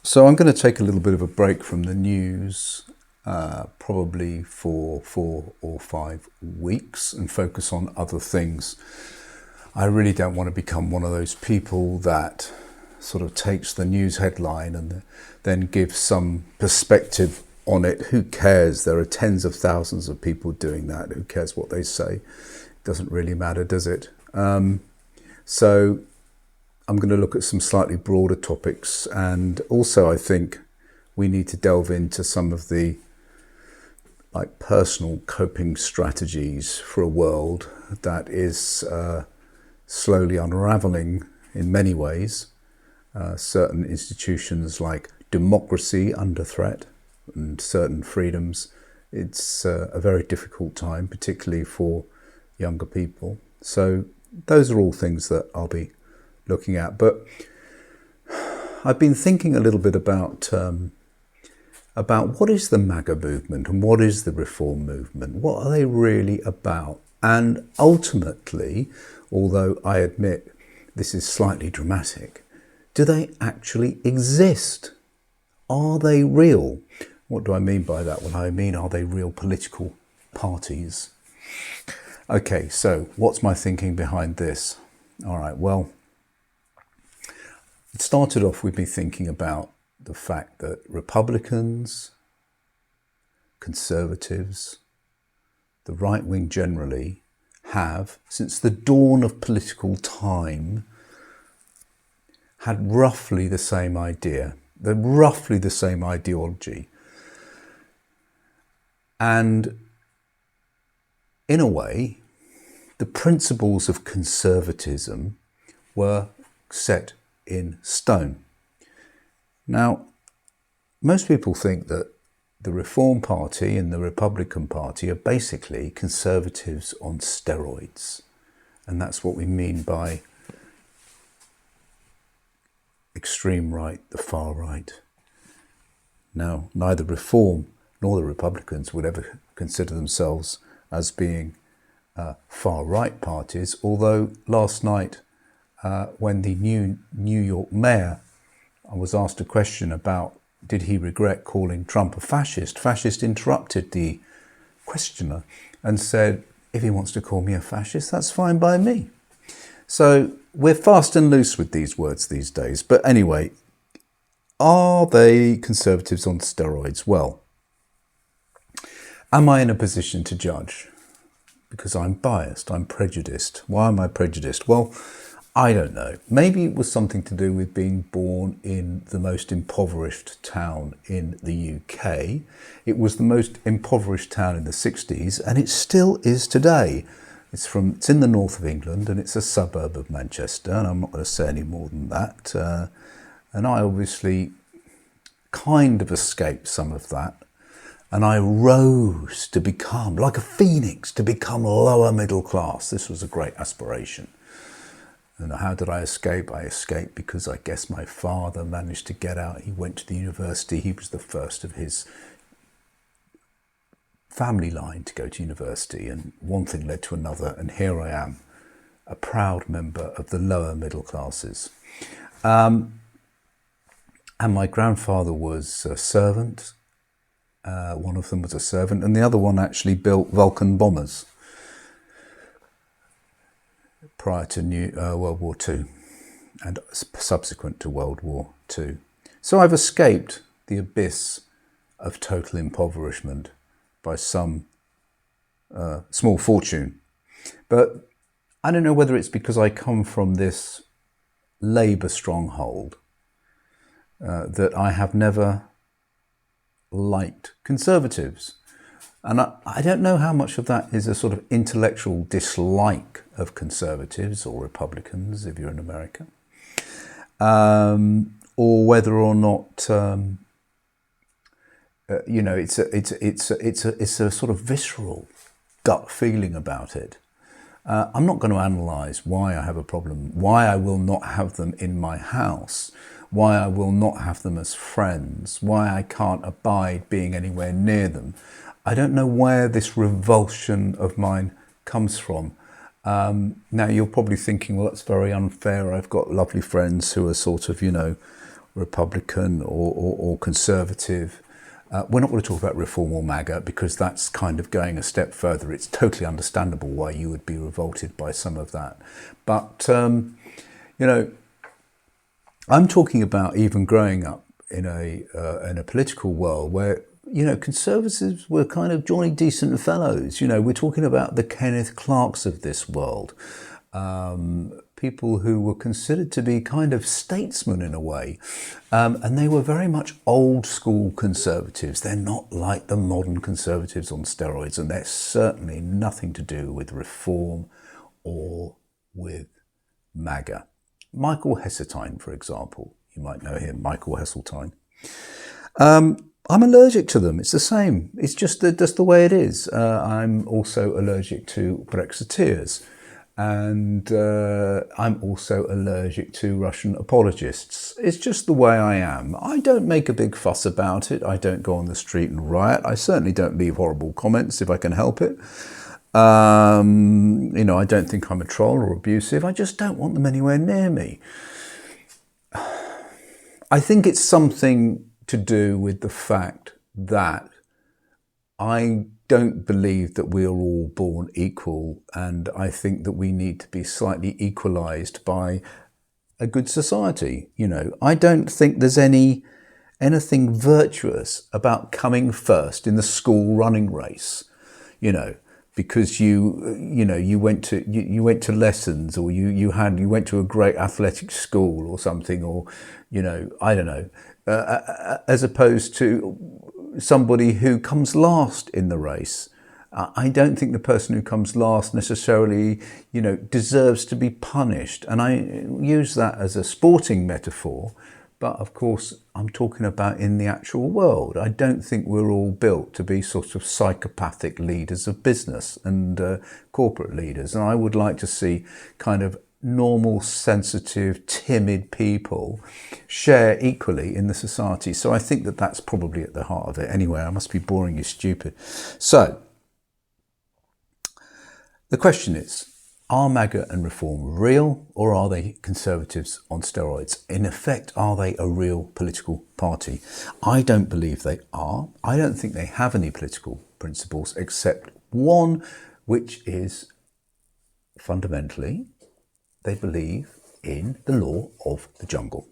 So I'm going to take a little bit of a break from the news, probably for 4 or 5 weeks, and focus on other things. I really don't want to become one of those people that sort of takes the news headline and then gives some perspective on it. Who cares? There are tens of thousands of people doing that. Who cares what they say? It doesn't really matter, does it? So I'm going to look at some slightly broader topics, and also I think we need to delve into some of the personal coping strategies for a world that is slowly unraveling in many ways. Certain institutions like democracy under threat and certain freedoms. It's a very difficult time, particularly for younger people. So those are all things that I'll be looking at. But I've been thinking a little bit about what is the Maga movement and what is the Reform movement? What are they really about? And ultimately, although I admit this is slightly dramatic, do they actually exist? Are they real? What do I mean by that? Well, I mean, are they real political parties? Okay, so what's my thinking behind this? All right, well, it started off with me thinking about the fact that Republicans, Conservatives, the right wing generally, have, since the dawn of political time, had roughly the same idea, roughly the same ideology. And in a way, the principles of conservatism were set in stone. Now, most people think that the Reform Party and the Republican Party are basically conservatives on steroids. And that's what we mean by extreme right, the far right. Now, neither Reform nor the Republicans would ever consider themselves as being far right parties, although last night when the New York mayor was asked a question about did he regret calling Trump a fascist interrupted the questioner and said, if he wants to call me a fascist, that's fine by me. So we're fast and loose with these words these days. But anyway, are they conservatives on steroids? Well, am I in a position to judge? Because I'm biased, I'm prejudiced. Why am I prejudiced? Well, I don't know. Maybe it was something to do with being born in the most impoverished town in the UK. It was the most impoverished town in the 60s, and it still is today. It's in the north of England, and it's a suburb of Manchester, and I'm not going to say any more than that. And I obviously kind of escaped some of that. And I rose to become, like a phoenix, to become lower middle class. This was a great aspiration. And how did I escape? I escaped because I guess my father managed to get out. He went to the university. He was the first of his family line to go to university. And one thing led to another. And here I am, a proud member of the lower middle classes. And my grandfather was a servant. One of them was a servant. And the other one actually built Vulcan bombers prior to World War II and subsequent to World War II. So I've escaped the abyss of total impoverishment by some small fortune. But I don't know whether it's because I come from this Labour stronghold that I have never liked Conservatives. And I don't know how much of that is a sort of intellectual dislike of Conservatives or Republicans, if you're in America, or whether or not it's a sort of visceral gut feeling about it. I'm not going to analyse why I have a problem, why I will not have them in my house, why I will not have them as friends, why I can't abide being anywhere near them. I don't know where this revulsion of mine comes from. Now, you're probably thinking, well, that's very unfair. I've got lovely friends who are sort of, Republican or Conservative. We're not going to talk about Reform or Maga because that's kind of going a step further. It's totally understandable why you would be revolted by some of that. But, you know, I'm talking about even growing up in a political world where, you know, Conservatives were kind of jolly decent fellows. You know, we're talking about the Kenneth Clarks of this world. People who were considered to be kind of statesmen in a way. And they were very much old school Conservatives. They're not like the modern Conservatives on steroids, and they're certainly nothing to do with Reform or with Maga. Michael Heseltine, for example, you might know him, Michael Heseltine. I'm allergic to them. It's the same. It's just the way it is. I'm also allergic to Brexiteers. And I'm also allergic to Russian apologists. It's just the way I am. I don't make a big fuss about it. I don't go on the street and riot. I certainly don't leave horrible comments if I can help it. You know, I don't think I'm a troll or abusive. I just don't want them anywhere near me. I think it's something to do with the fact that I don't believe that we are all born equal, and I think that we need to be slightly equalised by a good society. You know, I don't think there's anything virtuous about coming first in the school running race. You know, because you went to lessons, or you went to a great athletic school or something, or, you know, I don't know, as opposed to somebody who comes last in the race. I don't think the person who comes last necessarily, you know, deserves to be punished. And I use that as a sporting metaphor, but of course I'm talking about in the actual world. I don't think we're all built to be sort of psychopathic leaders of business and corporate leaders. And I would like to see kind of normal, sensitive, timid people share equally in the society. So I think that that's probably at the heart of it. Anyway, I must be boring you stupid. So the question is, are Maga and Reform real, or are they Conservatives on steroids? In effect, are they a real political party? I don't believe they are. I don't think they have any political principles except one, which is fundamentally they believe in the law of the jungle.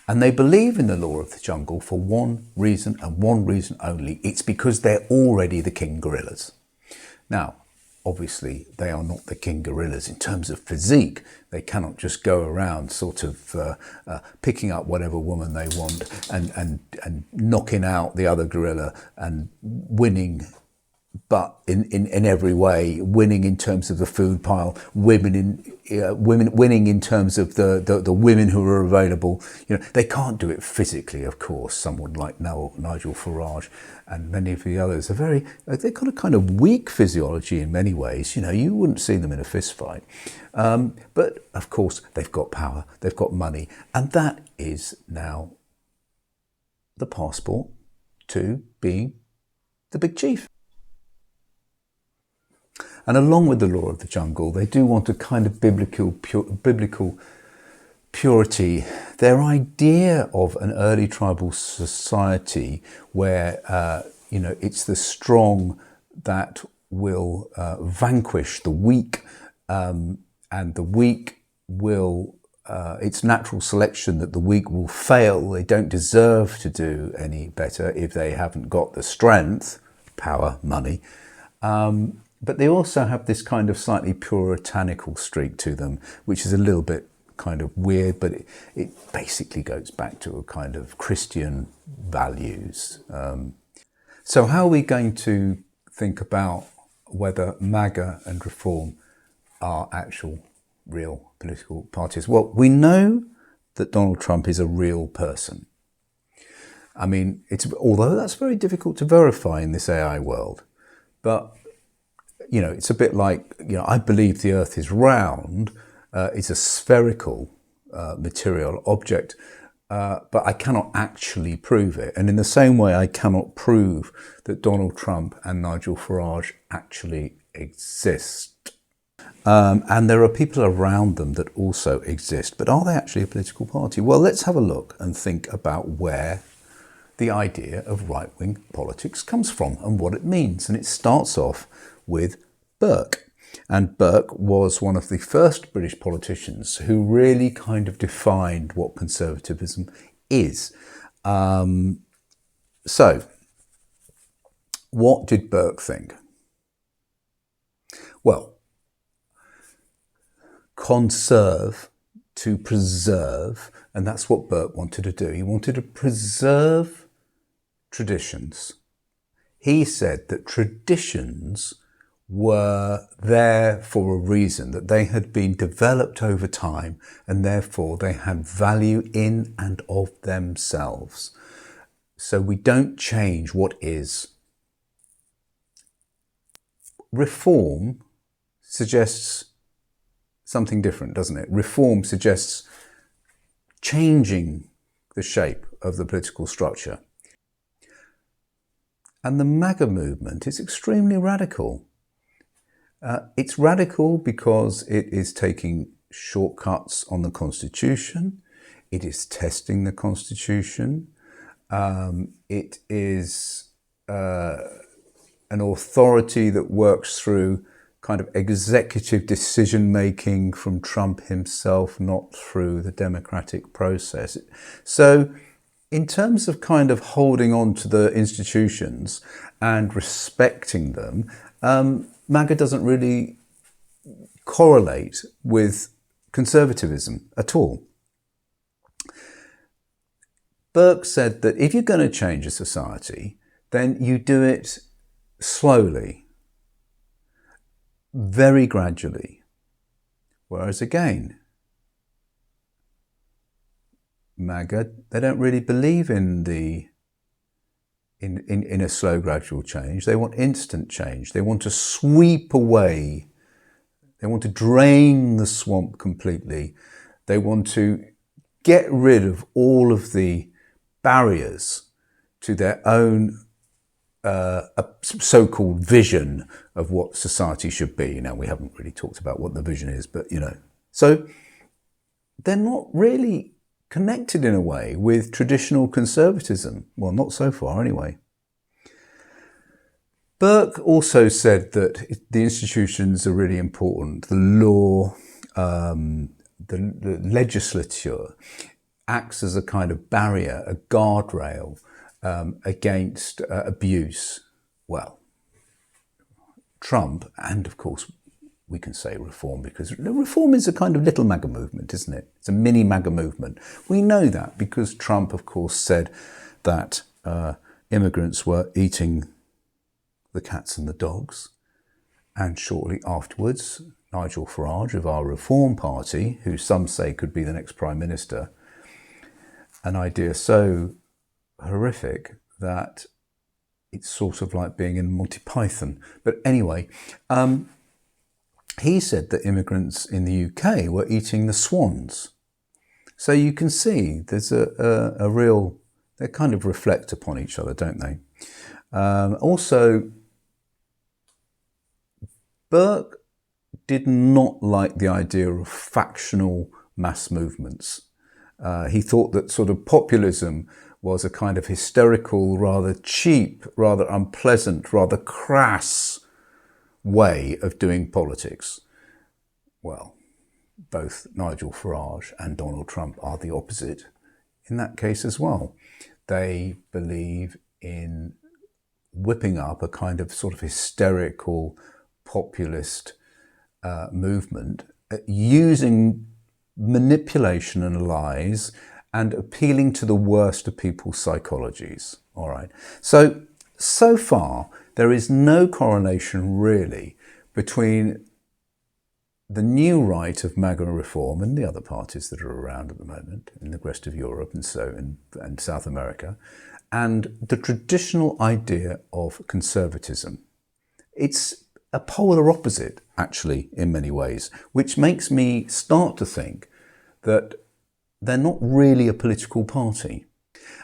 And they believe in the law of the jungle for one reason and one reason only. It's because they're already the king gorillas. Now, obviously, they are not the king gorillas in terms of physique. They cannot just go around sort of picking up whatever woman they want and knocking out the other gorilla and winning, but in every way, winning in terms of the food pile, winning in terms of the women who are available. You know, they can't do it physically, of course. Someone like Nigel Farage and many of the others they've got a kind of weak physiology in many ways. You know, you wouldn't see them in a fist fight. But of course, they've got power, they've got money, and that is now the passport to being the big chief. And along with the law of the jungle, they do want a kind of biblical purity. Their idea of an early tribal society where, you know, it's the strong that will vanquish the weak, and the weak will, it's natural selection that the weak will fail. They don't deserve to do any better if they haven't got the strength, power, money. But they also have this kind of slightly puritanical streak to them, which is a little bit kind of weird, but it basically goes back to a kind of Christian values. So how are we going to think about whether Maga and Reform are actual real political parties? Well, we know that Donald Trump is a real person. I mean, although that's very difficult to verify in this AI world, but you know, it's a bit like, you know, I believe the earth is round. It's a spherical material object, but I cannot actually prove it. And in the same way, I cannot prove that Donald Trump and Nigel Farage actually exist. And there are people around them that also exist. But are they actually a political party? Well, let's have a look and think about where the idea of right-wing politics comes from and what it means. And it starts off with Burke. And Burke was one of the first British politicians who really kind of defined what conservatism is. So, what did Burke think? Well, conserve, to preserve, and that's what Burke wanted to do. He wanted to preserve traditions. He said that traditions were there for a reason, that they had been developed over time and therefore they had value in and of themselves. So we don't change what is. Reform suggests something different, doesn't it? Reform suggests changing the shape of the political structure. And the Maga movement is extremely radical. It's radical because it is taking shortcuts on the Constitution. It is testing the Constitution. It is an authority that works through kind of executive decision-making from Trump himself, not through the democratic process. So in terms of kind of holding on to the institutions and respecting them, MAGA doesn't really correlate with conservatism at all. Burke said that if you're going to change a society, then you do it slowly, very gradually. Whereas again, MAGA, they don't really believe in a slow, gradual change. They want instant change. They want to sweep away. They want to drain the swamp completely. They want to get rid of all of the barriers to their own so-called vision of what society should be. Now, we haven't really talked about what the vision is, but, you know. So they're not really connected in a way with traditional conservatism. Well, not so far anyway. Burke also said that the institutions are really important. The law, the legislature acts as a kind of barrier, a guardrail against abuse. Well, Trump, and of course we can say reform, because reform is a kind of little MAGA movement, isn't it? It's a mini MAGA movement. We know that because Trump, of course, said that immigrants were eating the cats and the dogs. And shortly afterwards, Nigel Farage of our Reform Party, who some say could be the next Prime Minister, an idea so horrific that it's sort of like being in Monty Python. But anyway, he said that immigrants in the UK were eating the swans. So you can see there's a real, they kind of reflect upon each other, don't they? Also, Burke did not like the idea of factional mass movements. He thought that sort of populism was a kind of hysterical, rather cheap, rather unpleasant, rather crass way of doing politics. Well, both Nigel Farage and Donald Trump are the opposite in that case as well. They believe in whipping up a kind of sort of hysterical populist movement, using manipulation and lies and appealing to the worst of people's psychologies. All right. So far, there is no correlation really between the new right of Maga and Reform and the other parties that are around at the moment in the rest of Europe and South America, and the traditional idea of conservatism. It's a polar opposite, actually, in many ways, which makes me start to think that they're not really a political party.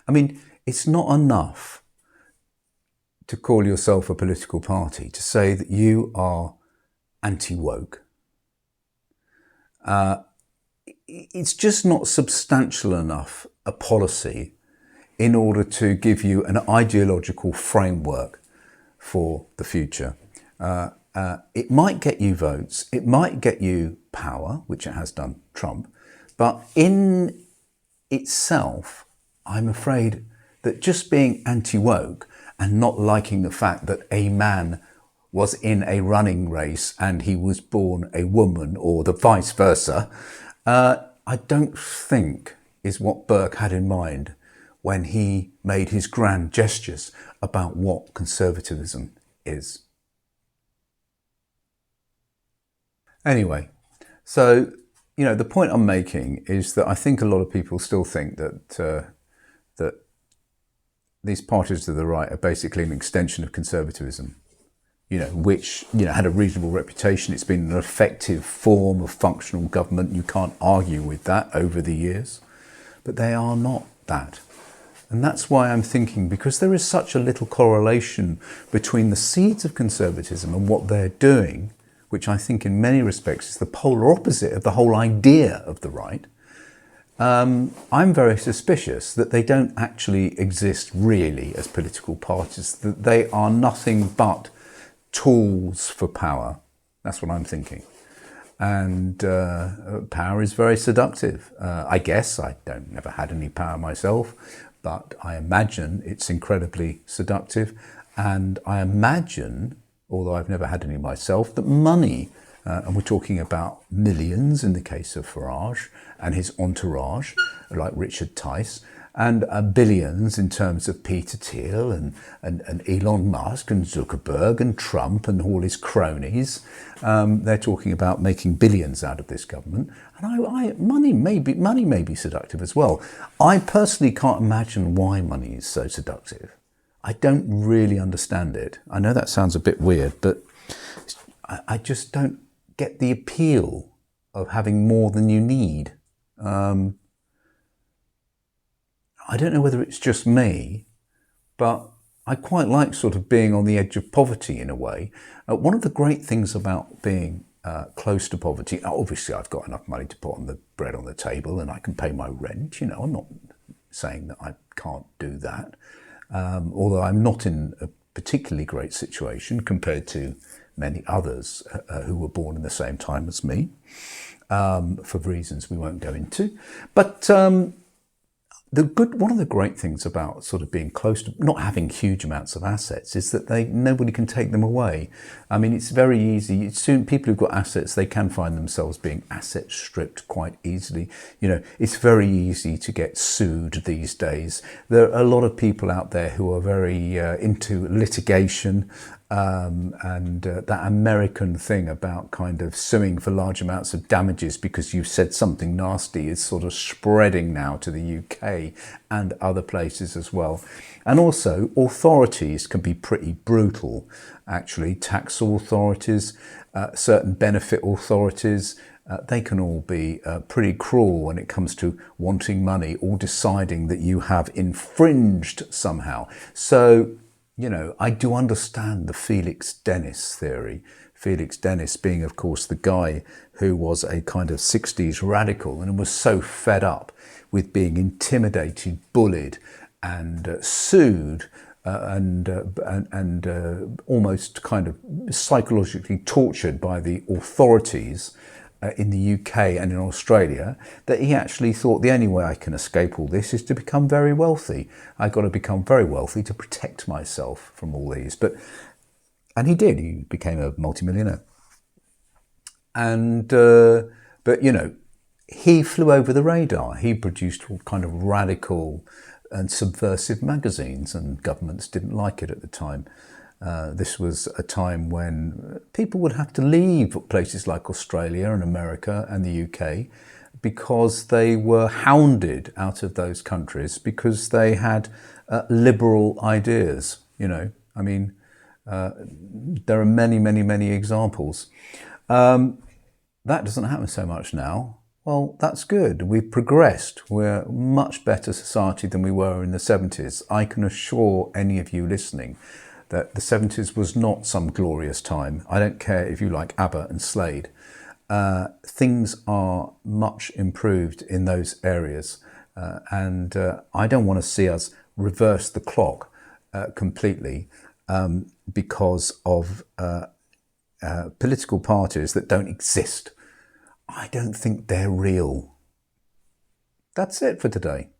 I mean, it's not enough to call yourself a political party, to say that you are anti-woke. it's just not substantial enough a policy in order to give you an ideological framework for the future. It might get you votes, it might get you power, which it has done, Trump, but in itself, I'm afraid that just being anti-woke and not liking the fact that a man was in a running race and he was born a woman, or the vice versa, I don't think is what Burke had in mind when he made his grand gestures about what conservatism is. Anyway, so, the point I'm making is that I think a lot of people still think that that these parties to the right are basically an extension of conservatism, which, had a reasonable reputation. It's been an effective form of functional government. You can't argue with that over the years, but they are not that. And that's why I'm thinking, because there is such a little correlation between the seeds of conservatism and what they're doing, which I think in many respects is the polar opposite of the whole idea of the right, I'm very suspicious that they don't actually exist really as political parties, that they are nothing but tools for power. That's what I'm thinking. And power is very seductive. I guess I never had any power myself, but I imagine it's incredibly seductive. And I imagine, although I've never had any myself, that money, and we're talking about millions in the case of Farage and his entourage, like Richard Tice, and billions in terms of Peter Thiel and Elon Musk and Zuckerberg and Trump and all his cronies. They're talking about making billions out of this government. And money may be seductive as well. I personally can't imagine why money is so seductive. I don't really understand it. I know that sounds a bit weird, but I just don't get the appeal of having more than you need. I don't know whether it's just me, but I quite like sort of being on the edge of poverty in a way. One of the great things about being close to poverty, obviously I've got enough money to put on the bread on the table and I can pay my rent. I'm not saying that I can't do that. Although I'm not in a particularly great situation compared to many others who were born in the same time as me, for reasons we won't go into. But one of the great things about sort of being close to not having huge amounts of assets is that nobody can take them away. I mean, it's very easy. Soon, people who've got assets, they can find themselves being asset stripped quite easily. It's very easy to get sued these days. There are a lot of people out there who are very into litigation. And that American thing about kind of suing for large amounts of damages because you've said something nasty is sort of spreading now to the UK and other places as well. And also, authorities can be pretty brutal, actually. Tax authorities, certain benefit authorities, they can all be pretty cruel when it comes to wanting money or deciding that you have infringed somehow. So, I do understand the Felix Dennis theory. Felix Dennis being, of course, the guy who was a kind of 60s radical and was so fed up with being intimidated, bullied and sued and almost kind of psychologically tortured by the authorities in the UK and in Australia, that he actually thought the only way I can escape all this is to become very wealthy. I've got to become very wealthy to protect myself from all these. And he did. He became a multimillionaire. But he flew over the radar. He produced all kind of radical and subversive magazines, and governments didn't like it at the time. This was a time when people would have to leave places like Australia and America and the UK because they were hounded out of those countries because they had liberal ideas. There are many, many, many examples. That doesn't happen so much now. Well, that's good. We've progressed. We're a much better society than we were in the 70s. I can assure any of you listening that the 70s was not some glorious time. I don't care if you like ABBA and Slade. things are much improved in those areas. And I don't want to see us reverse the clock completely because of political parties that don't exist. I don't think they're real. That's it for today.